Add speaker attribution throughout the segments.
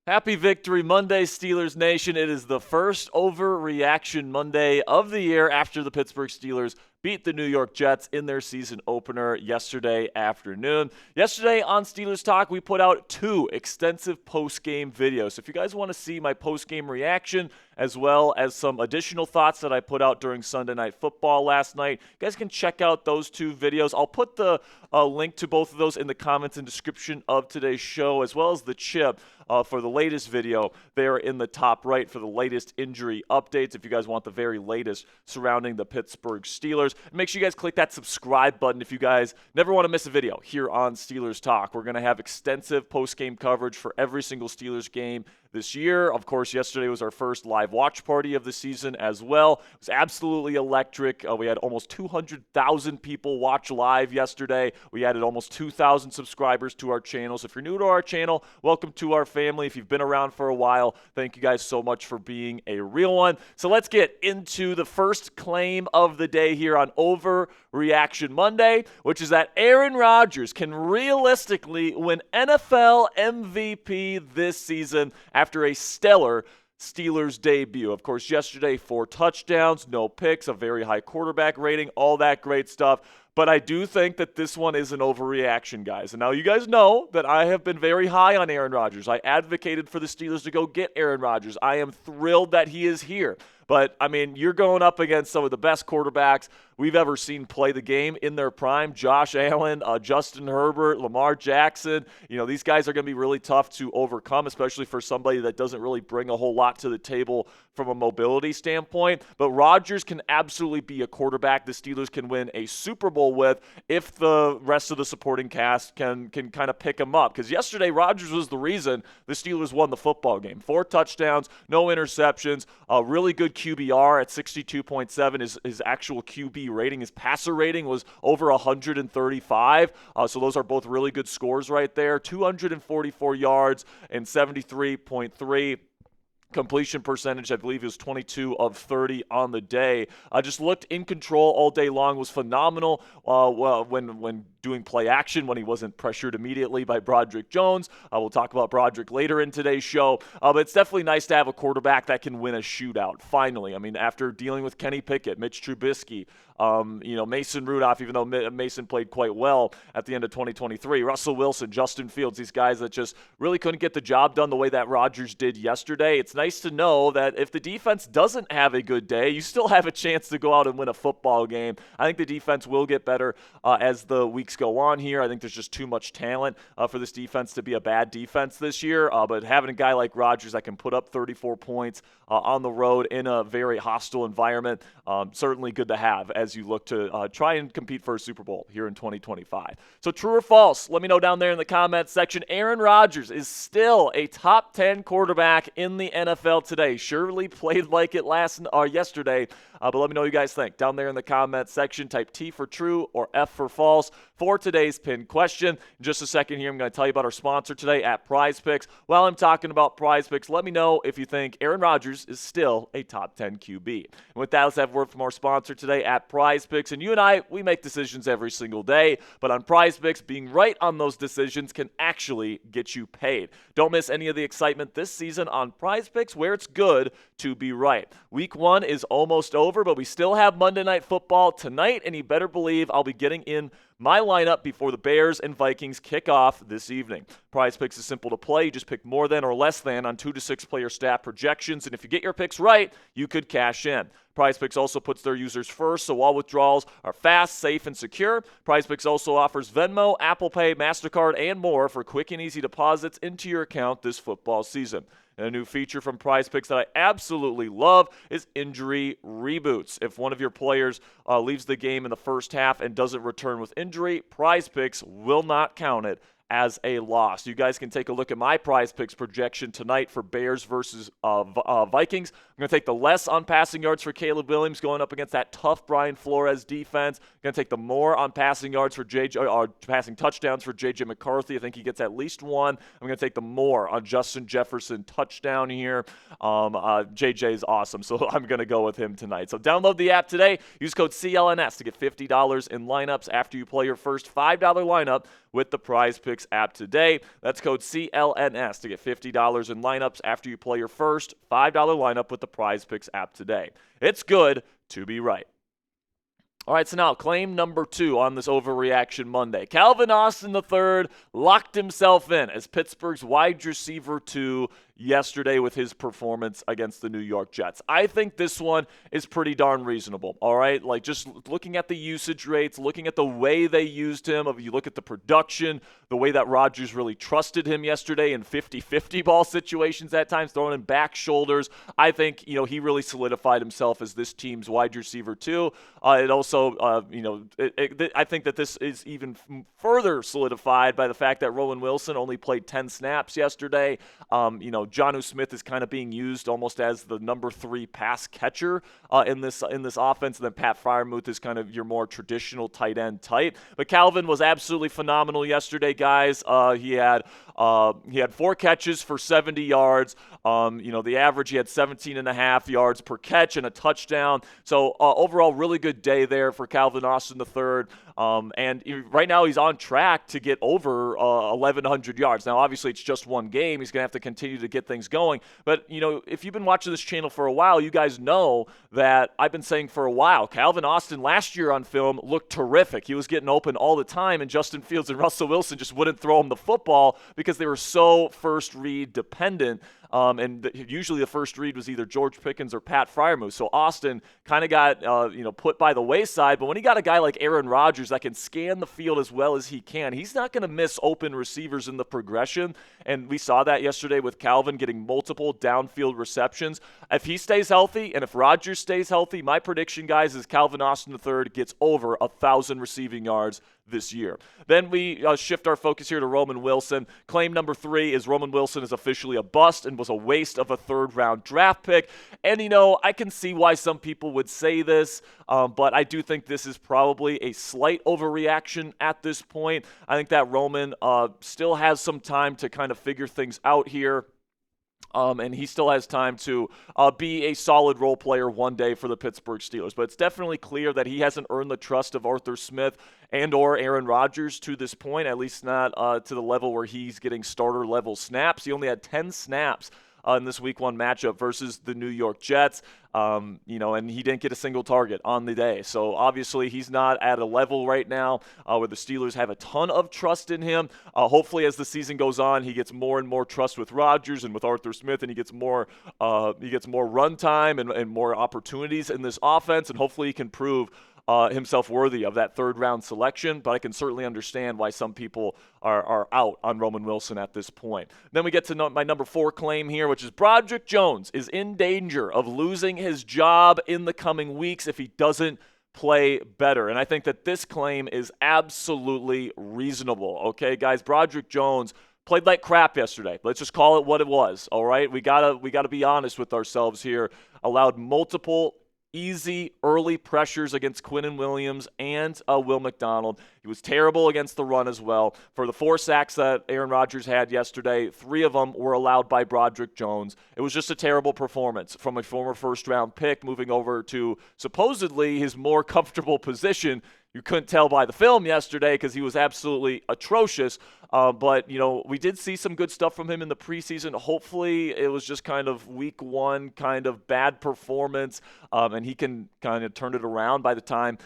Speaker 1: Happy Victory Monday, Steelers Nation. It is the first overreaction Monday of the year after the Pittsburgh Steelers beat the New York Jets in their season opener yesterday afternoon. Yesterday on Steelers Talk, we put out 2 extensive post-game videos. So if you guys want to see my post-game reaction as well as some additional thoughts that I put out during Sunday Night Football last night, you guys can check out those 2 videos. I'll put the link to both of those in the comments and description of today's show, as well as the chip for the latest video there in the top right for the latest injury updates if you guys want the very latest surrounding the Pittsburgh Steelers. And make sure you guys click that subscribe button if you guys never want to miss a video here on Steelers Talk. We're going to have extensive post-game coverage for every single Steelers game this year. Of course, yesterday was our first live watch party of the season as well. It was absolutely electric. We had almost 200,000 people watch live yesterday. We added almost 2,000 subscribers to our channel. So if you're new to our channel, welcome to our family. If you've been around for a while, thank you guys so much for being a real one. So let's get into the first claim of the day here on Overreaction Monday, which is that Aaron Rodgers can realistically win NFL MVP this season after a stellar Steelers debut. Of course, yesterday 4 touchdowns, no picks, a very high quarterback rating, all that great stuff. But I do think that this one is an overreaction, guys. And now you guys know that I have been very high on Aaron Rodgers. I advocated for the Steelers to go get Aaron Rodgers. I am thrilled that he is here. But, I mean, you're going up against some of the best quarterbacks we've ever seen play the game in their prime. Josh Allen, Justin Herbert, Lamar Jackson. You know, these guys are going to be really tough to overcome, especially for somebody that doesn't really bring a whole lot to the table from a mobility standpoint. But Rodgers can absolutely be a quarterback the Steelers can win a Super Bowl with if the rest of the supporting cast can kind of pick him up. Because yesterday, Rodgers was the reason the Steelers won the football game. 4 touchdowns, no interceptions, a really good QBR at 62.7. His actual QB rating, his passer rating was over 135. So those are both really good scores right there. 244 yards and 73.3. Completion percentage, I believe, was 22 of 30 on the day. Just looked in control all day long, was phenomenal when doing play action, when he wasn't pressured immediately by Broderick Jones. We'll talk about Broderick later in today's show. But it's definitely nice to have a quarterback that can win a shootout, finally. I mean, after dealing with Kenny Pickett, Mitch Trubisky, Mason Rudolph, even though Mason played quite well at the end of 2023, Russell Wilson, Justin Fields, these guys that just really couldn't get the job done the way that Rodgers did yesterday. It's nice to know that if the defense doesn't have a good day, you still have a chance to go out and win a football game. I think the defense will get better as the weeks go on here. I think there's just too much talent for this defense to be a bad defense this year. But having a guy like Rodgers that can put up 34 points on the road in a very hostile environment, certainly good to have as you look to try and compete for a Super Bowl here in 2025. So true or false? Let me know down there in the comments section. Aaron Rodgers is still a top 10 quarterback in the NFL today. Surely played like it yesterday, but let me know what you guys think down there in the comments section. Type T for true or F for false for today's pinned question. In just a second here, I'm going to tell you about our sponsor today at PrizePicks. While I'm talking about PrizePicks, let me know if you think Aaron Rodgers is still a top 10 QB. And with that, let's have a word from our sponsor today at PrizePicks. And you and I, we make decisions every single day, but on PrizePicks, being right on those decisions can actually get you paid. Don't miss any of the excitement this season on PrizePicks, where it's good to be right. Week 1 is almost over, but we still have Monday Night Football tonight, and you better believe I'll be getting in my lineup before the Bears and Vikings kick off this evening. PrizePicks is simple to play. You just pick more than or less than on 2 to 6 player stat projections, and if you get your picks right, you could cash in. PrizePicks also puts their users first, so all withdrawals are fast, safe, and secure. PrizePicks also offers Venmo, Apple Pay, MasterCard, and more for quick and easy deposits into your account this football season. And a new feature from PrizePicks that I absolutely love is injury reboots. If one of your players leaves the game in the first half and doesn't return with injury, PrizePicks will not count it as a loss. You guys can take a look at my PrizePicks projection tonight for Bears versus Vikings. I'm going to take the less on passing yards for Caleb Williams going up against that tough Brian Flores defense. I'm going to take the more on passing yards for passing touchdowns for J.J. McCarthy. I think he gets at least one. I'm going to take the more on Justin Jefferson touchdown here. J.J. is awesome, so I'm going to go with him tonight. So download the app today. Use code CLNS to get $50 in lineups after you play your first $5 lineup with the PrizePicks app today. That's code CLNS to get $50 in lineups after you play your first $5 lineup with the PrizePicks app today. It's good to be right. All right, so now claim number 2 on this Overreaction Monday. Calvin Austin III locked himself in as Pittsburgh's wide receiver 2 yesterday with his performance against the New York Jets. I think this one is pretty darn reasonable, all right? Like, just looking at the usage rates, looking at the way they used him, if you look at the production, the way that Rodgers really trusted him yesterday in 50-50 ball situations at times, throwing in back shoulders, I think, he really solidified himself as this team's wide receiver 2. It also, I think that this is even further solidified by the fact that Rowan Wilson only played 10 snaps yesterday. Jonnu Smith is kind of being used almost as the number 3 pass catcher in this offense, and then Pat Freiermuth is kind of your more traditional tight end type. But Calvin was absolutely phenomenal yesterday, guys. He had 4 catches for 70 yards. The average, he had 17.5 yards per catch and a touchdown. So overall, really good day there for Calvin Austin III. And right now he's on track to get over 1,100 yards. Now, obviously, it's just one game. He's going to have to continue to get things going. But, if you've been watching this channel for a while, you guys know that I've been saying for a while, Calvin Austin last year on film looked terrific. He was getting open all the time, and Justin Fields and Russell Wilson just wouldn't throw him the football because they were so first read dependent. Usually the first read was either George Pickens or Pat Freiermuth. So Austin kind of got put by the wayside. But when he got a guy like Aaron Rodgers that can scan the field as well as he can, he's not going to miss open receivers in the progression. And we saw that yesterday with Calvin getting multiple downfield receptions. If he stays healthy and if Rodgers stays healthy, my prediction, guys, is Calvin Austin III gets over 1,000 receiving yards this year. Then we shift our focus here to Roman Wilson. Claim number 3 is Roman Wilson is officially a bust and was a waste of a third-round draft pick. And, I can see why some people would say this, but I do think this is probably a slight overreaction at this point. I think that Roman still has some time to kind of figure things out here. And he still has time to be a solid role player one day for the Pittsburgh Steelers. But it's definitely clear that he hasn't earned the trust of Arthur Smith and or Aaron Rodgers to this point, at least not to the level where he's getting starter-level snaps. He only had 10 snaps in this Week 1 matchup versus the New York Jets, and he didn't get a single target on the day. So obviously he's not at a level right now where the Steelers have a ton of trust in him. Hopefully as the season goes on, he gets more and more trust with Rodgers and with Arthur Smith, and he gets more run time and more opportunities in this offense, and hopefully he can prove himself worthy of that third-round selection, but I can certainly understand why some people are out on Roman Wilson at this point. Then we get to my number 4 claim here, which is Broderick Jones is in danger of losing his job in the coming weeks if he doesn't play better. And I think that this claim is absolutely reasonable. Okay, guys, Broderick Jones played like crap yesterday. Let's just call it what it was, all right? We gotta be honest with ourselves here. Allowed multiple easy early pressures against Quinnen Williams and Will McDonald. He was terrible against the run as well. For the 4 sacks that Aaron Rodgers had yesterday, 3 of them were allowed by Broderick Jones. It was just a terrible performance from a former first-round pick moving over to supposedly his more comfortable position. You couldn't tell by the film yesterday because he was absolutely atrocious. But, we did see some good stuff from him in the preseason. Hopefully it was just kind of Week 1 kind of bad performance, and he can kind of turn it around by the time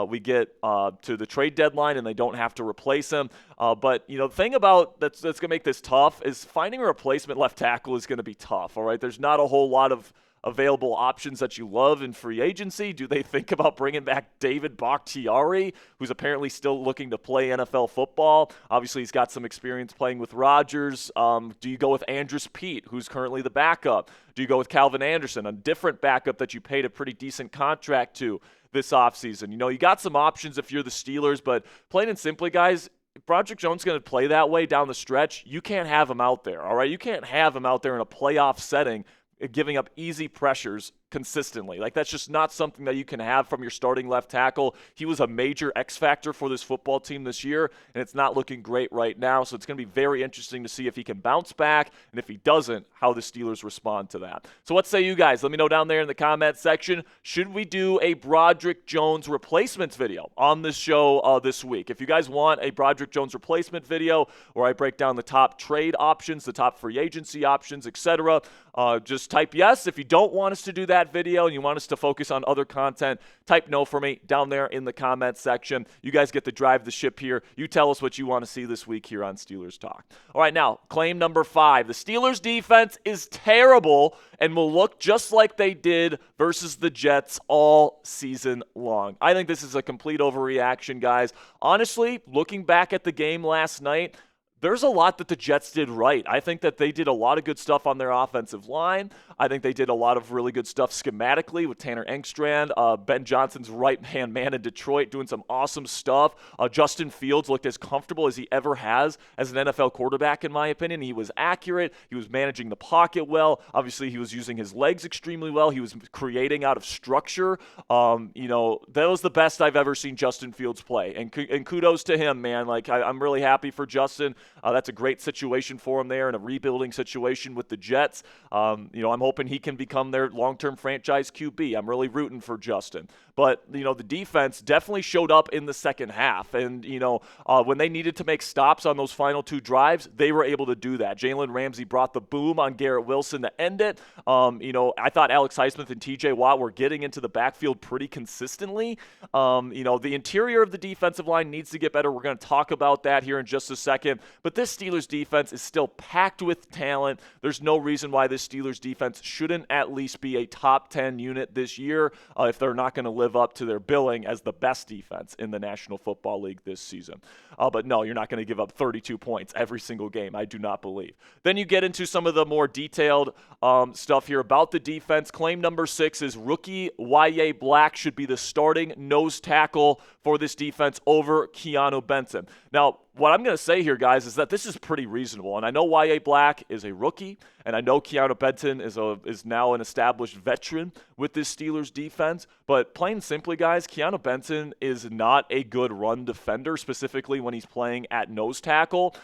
Speaker 1: we get to the trade deadline and they don't have to replace him. But, the thing about that's going to make this tough is finding a replacement left tackle is going to be tough, all right? There's not a whole lot of available options that you love in free agency. Do they think about bringing back David Bakhtiari, who's apparently still looking to play NFL football? Obviously, he's got some experience playing with Rodgers. Do you go with Andrus Peat, who's currently the backup? Do you go with Calvin Anderson, a different backup that you paid a pretty decent contract to this offseason? You got some options if you're the Steelers, but plain and simply, guys, if Broderick Jones is going to play that way down the stretch, you can't have him out there, all right? You can't have him out there in a playoff setting giving up easy pressures consistently. Like, that's just not something that you can have from your starting left tackle. He was a major X factor for this football team this year, and it's not looking great right now. So it's going to be very interesting to see if he can bounce back, and if he doesn't, how the Steelers respond to that. So what say you guys? Let me know down there in the comment section. Should we do a Broderick Jones replacements video on this show this week? If you guys want a Broderick Jones replacement video where I break down the top trade options, the top free agency options, etc., just type yes. If you don't want us to do that video and you want us to focus on other content, type no for me down there in the comment section. You guys get to drive the ship here. You tell us what you want to see this week here on Steelers Talk. All right, now, claim number 5. The Steelers defense is terrible and will look just like they did versus the Jets all season long. I think this is a complete overreaction, guys. Honestly, looking back at the game last night, there's a lot that the Jets did right. I think that they did a lot of good stuff on their offensive line. I think they did a lot of really good stuff schematically with Tanner Engstrand, Ben Johnson's right-hand man in Detroit, doing some awesome stuff. Justin Fields looked as comfortable as he ever has as an NFL quarterback, in my opinion. He was accurate. He was managing the pocket well. Obviously, he was using his legs extremely well. He was creating out of structure. That was the best I've ever seen Justin Fields play. And kudos to him, man. Like, I'm really happy for Justin. That's a great situation for him there in a rebuilding situation with the Jets. I'm hoping he can become their long-term franchise QB. I'm really rooting for Justin. But, the defense definitely showed up in the second half. And, when they needed to make stops on those final 2 drives, they were able to do that. Jalen Ramsey brought the boom on Garrett Wilson to end it. I thought Alex Highsmith and TJ Watt were getting into the backfield pretty consistently. The interior of the defensive line needs to get better. We're going to talk about that here in just a second. But this Steelers defense is still packed with talent. There's no reason why this Steelers defense shouldn't at least be a top 10 unit this year if they're not going to live up to their billing as the best defense in the National Football League this season. But no, you're not going to give up 32 points every single game, I do not believe. Then you get into some of the more detailed stuff here about the defense. Claim number 6 is rookie Y.A. Black should be the starting nose tackle for this defense over Keanu Benton. Now, what I'm going to say here, guys, is that this is pretty reasonable. And I know Y.A. Black is a rookie, and I know Keanu Benton is now an established veteran with this Steelers defense. But plain and simply, guys, Keanu Benton is not a good run defender, specifically when he's playing at nose tackle.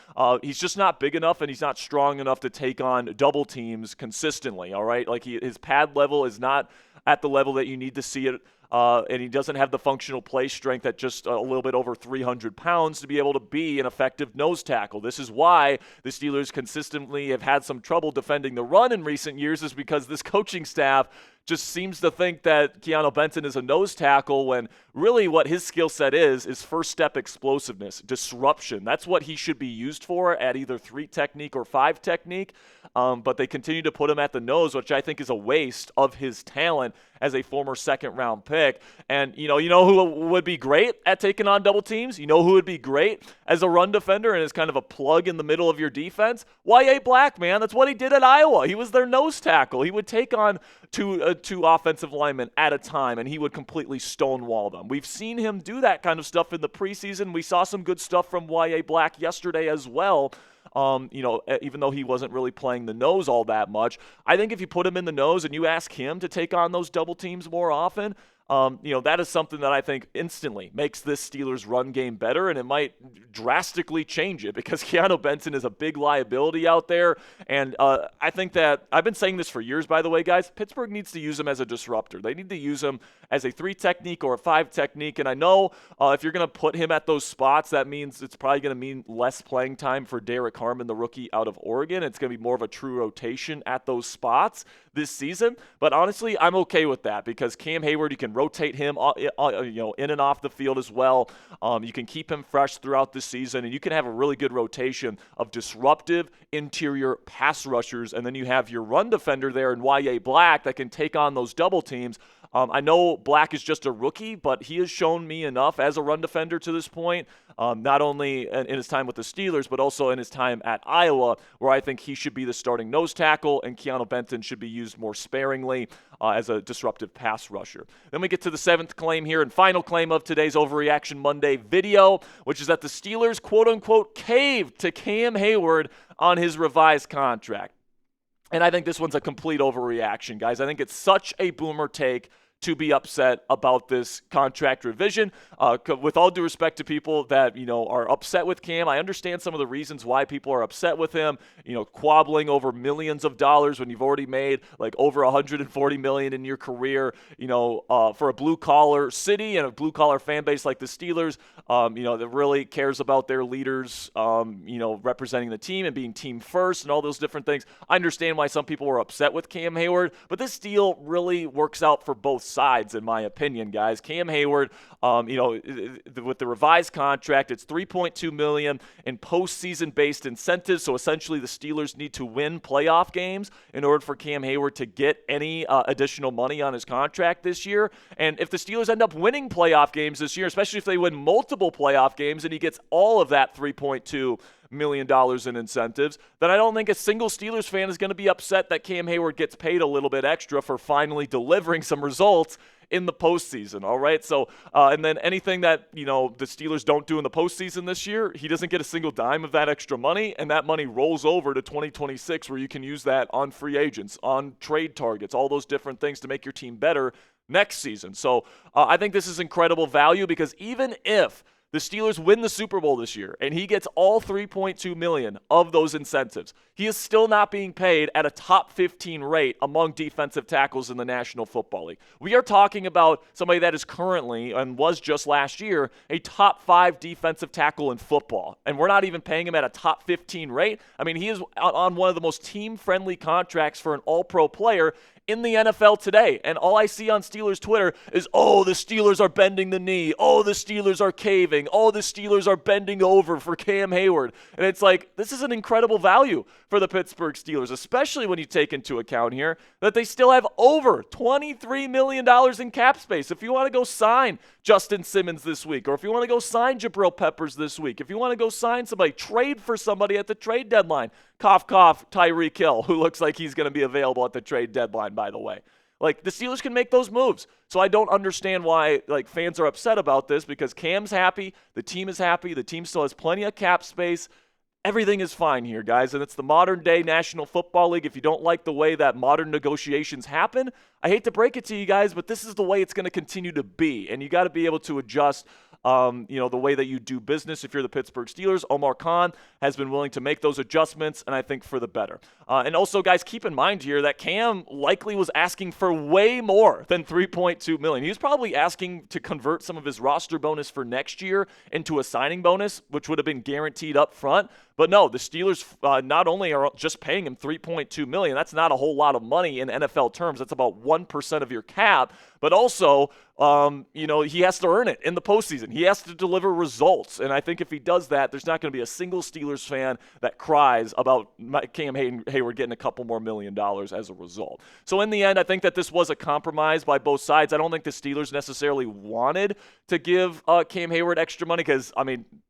Speaker 1: He's just not big enough, and he's not strong enough to take on double teams consistently, all right? Like, his pad level is not at the level that you need to see it. And he doesn't have the functional play strength at just a little bit over 300 pounds to be able to be an effective nose tackle. This is why the Steelers consistently have had some trouble defending the run in recent years, is because this coaching staff just seems to think that Keanu Benton is a nose tackle when really what his skill set is first step explosiveness, disruption. That's what he should be used for at either 3 technique or 5 technique. But they continue to put him at the nose, which I think is a waste of his talent as a former second-round pick. And, you know who would be great at taking on double teams? You know who would be great as a run defender and is kind of a plug in the middle of your defense? Y.A. Black, man. That's what he did at Iowa. He was their nose tackle. He would take on two offensive linemen at a time, and he would completely stonewall them. We've seen him do that kind of stuff in the preseason. We saw some good stuff from Y.A. Black yesterday as well. Even though he wasn't really playing the nose all that much, I think if you put him in the nose and you ask him to take on those double teams more often, that is something that I think instantly makes this Steelers run game better, and it might drastically change it because Keanu Benton is a big liability out there. And I think that I've been saying this for years, by the way, guys. Pittsburgh needs to use him as a disruptor. They need to use him as a 3 technique or a 5 technique. And I know if you're going to put him at those spots, that means it's probably going to mean less playing time for Derek Harmon, the rookie out of Oregon. It's going to be more of a true rotation at those spots this season. But honestly, I'm okay with that because Cam Heyward, you can rotate him in and off the field as well. You can keep him fresh throughout the season, and you can have a really good rotation of disruptive interior pass rushers, and then you have your run defender there in Y.A. Black that can take on those double teams. I know Black is just a rookie, but he has shown me enough as a run defender to this point, not only in his time with the Steelers, but also in his time at Iowa, where I think he should be the starting nose tackle, and Keanu Benton should be used more sparingly as a disruptive pass rusher. Then we get to the 7th claim here and final claim of today's Overreaction Monday video, which is that the Steelers, quote-unquote, caved to Cam Heyward on his revised contract. And I think this one's a complete overreaction, guys. I think it's such a boomer take to be upset about this contract revision. With all due respect to people that, are upset with Cam, I understand some of the reasons why people are upset with him, quabbling over millions of dollars when you've already made like over $140 million in your career, for a blue collar city and a blue collar fan base like the Steelers, that really cares about their leaders, representing the team and being team first and all those different things. I understand why some people were upset with Cam Heyward, but this deal really works out for both sides, in my opinion, guys. Cam Heyward, with the revised contract, it's $3.2 million in postseason based incentives. So essentially, the Steelers need to win playoff games in order for Cam Heyward to get any additional money on his contract this year. And if the Steelers end up winning playoff games this year, especially if they win multiple playoff games, and he gets all of that $3.2 million in incentives, then I don't think a single Steelers fan is going to be upset that Cam Heyward gets paid a little bit extra for finally delivering some results in the postseason. All right. So, and then anything that, the Steelers don't do in the postseason this year, he doesn't get a single dime of that extra money. And that money rolls over to 2026, where you can use that on free agents, on trade targets, all those different things to make your team better next season. So I think this is incredible value, because even if the Steelers win the Super Bowl this year and he gets all $3.2 million of those incentives, he is still not being paid at a top 15 rate among defensive tackles in the National Football League. We are talking about somebody that is currently, and was just last year, a top 5 defensive tackle in football. And we're not even paying him at a top 15 rate. I mean, he is on one of the most team-friendly contracts for an all-pro player in the NFL today. And all I see on Steelers Twitter is, oh, the Steelers are bending the knee. Oh, the Steelers are caving. Oh, the Steelers are bending over for Cam Heyward. And it's like, this is an incredible value for the Pittsburgh Steelers, especially when you take into account here that they still have over $23 million in cap space. If you want to go sign Justin Simmons this week, or if you want to go sign Jabril Peppers this week, if you want to go sign somebody, trade for somebody at the trade deadline, cough, cough, Tyreek Hill, who looks like he's going to be available at the trade deadline, by the way. Like, the Steelers can make those moves. So I don't understand why fans are upset about this, because Cam's happy, the team is happy, the team still has plenty of cap space. Everything is fine here, guys, and it's the modern-day National Football League. If you don't like the way that modern negotiations happen, I hate to break it to you guys, but this is the way it's going to continue to be, and you got to be able to adjust the way that you do business. If you're the Pittsburgh Steelers, Omar Khan has been willing to make those adjustments, and I think for the better. And also, guys, keep in mind here that Cam likely was asking for way more than $3.2 million. He was probably asking to convert some of his roster bonus for next year into a signing bonus, which would have been guaranteed up front. But no, the Steelers not only are just paying him $3.2 million, that's not a whole lot of money in NFL terms. That's about 1% of your cap. But also, he has to earn it in the postseason. He has to deliver results. And I think if he does that, there's not going to be a single Steelers fan that cries about Cam Heyward getting a couple more $1 million as a result. So in the end, I think that this was a compromise by both sides. I don't think the Steelers necessarily wanted to give Cam Heyward extra money, because,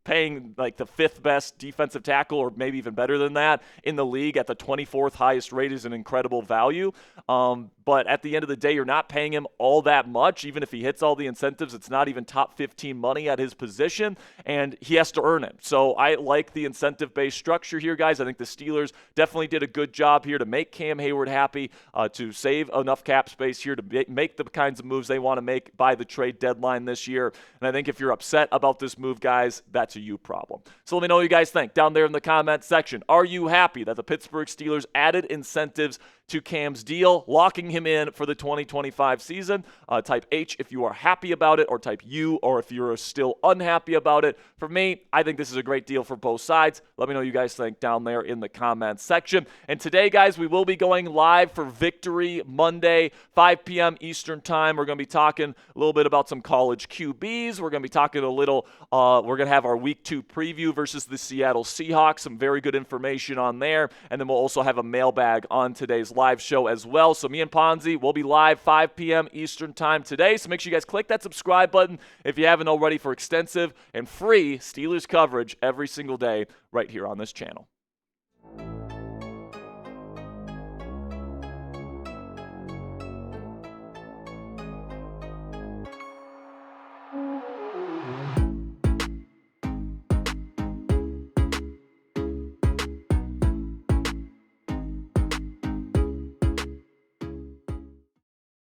Speaker 1: paying like the 5th best defensive tackle, or maybe even better than that, in the league at the 24th highest rate is an incredible value. But at the end of the day, you're not paying him all that much. Even if he hits all the incentives, it's not even top 15 money at his position, and he has to earn it. So I like the incentive-based structure here, guys. I think the Steelers definitely did a good job here to make Cam Heyward happy, to save enough cap space here to make the kinds of moves they want to make by the trade deadline this year. And I think if you're upset about this move, guys, that's a you problem. So let me know what you guys think down there in the comment section. Are you happy that the Pittsburgh Steelers added incentives to Cam's deal, locking him in for the 2025 season? Type H if you are happy about it, or type U or if you're still unhappy about it. For me, I think this is a great deal for both sides. Let me know what you guys think down there in the comments section. And today, guys, we will be going live for Victory Monday, 5 p.m. Eastern Time. We're going to be talking a little bit about some college QBs. We're going to be talking a little, we're going to have our Week 2 preview versus the Seattle Seahawks. Some very good information on there. And then we'll also have a mailbag on today's live show as well. So me and Ponzi will be live 5 p.m. Eastern Time today. So make sure you guys click that subscribe button if you haven't already, for extensive and free Steelers coverage every single day right here on this channel.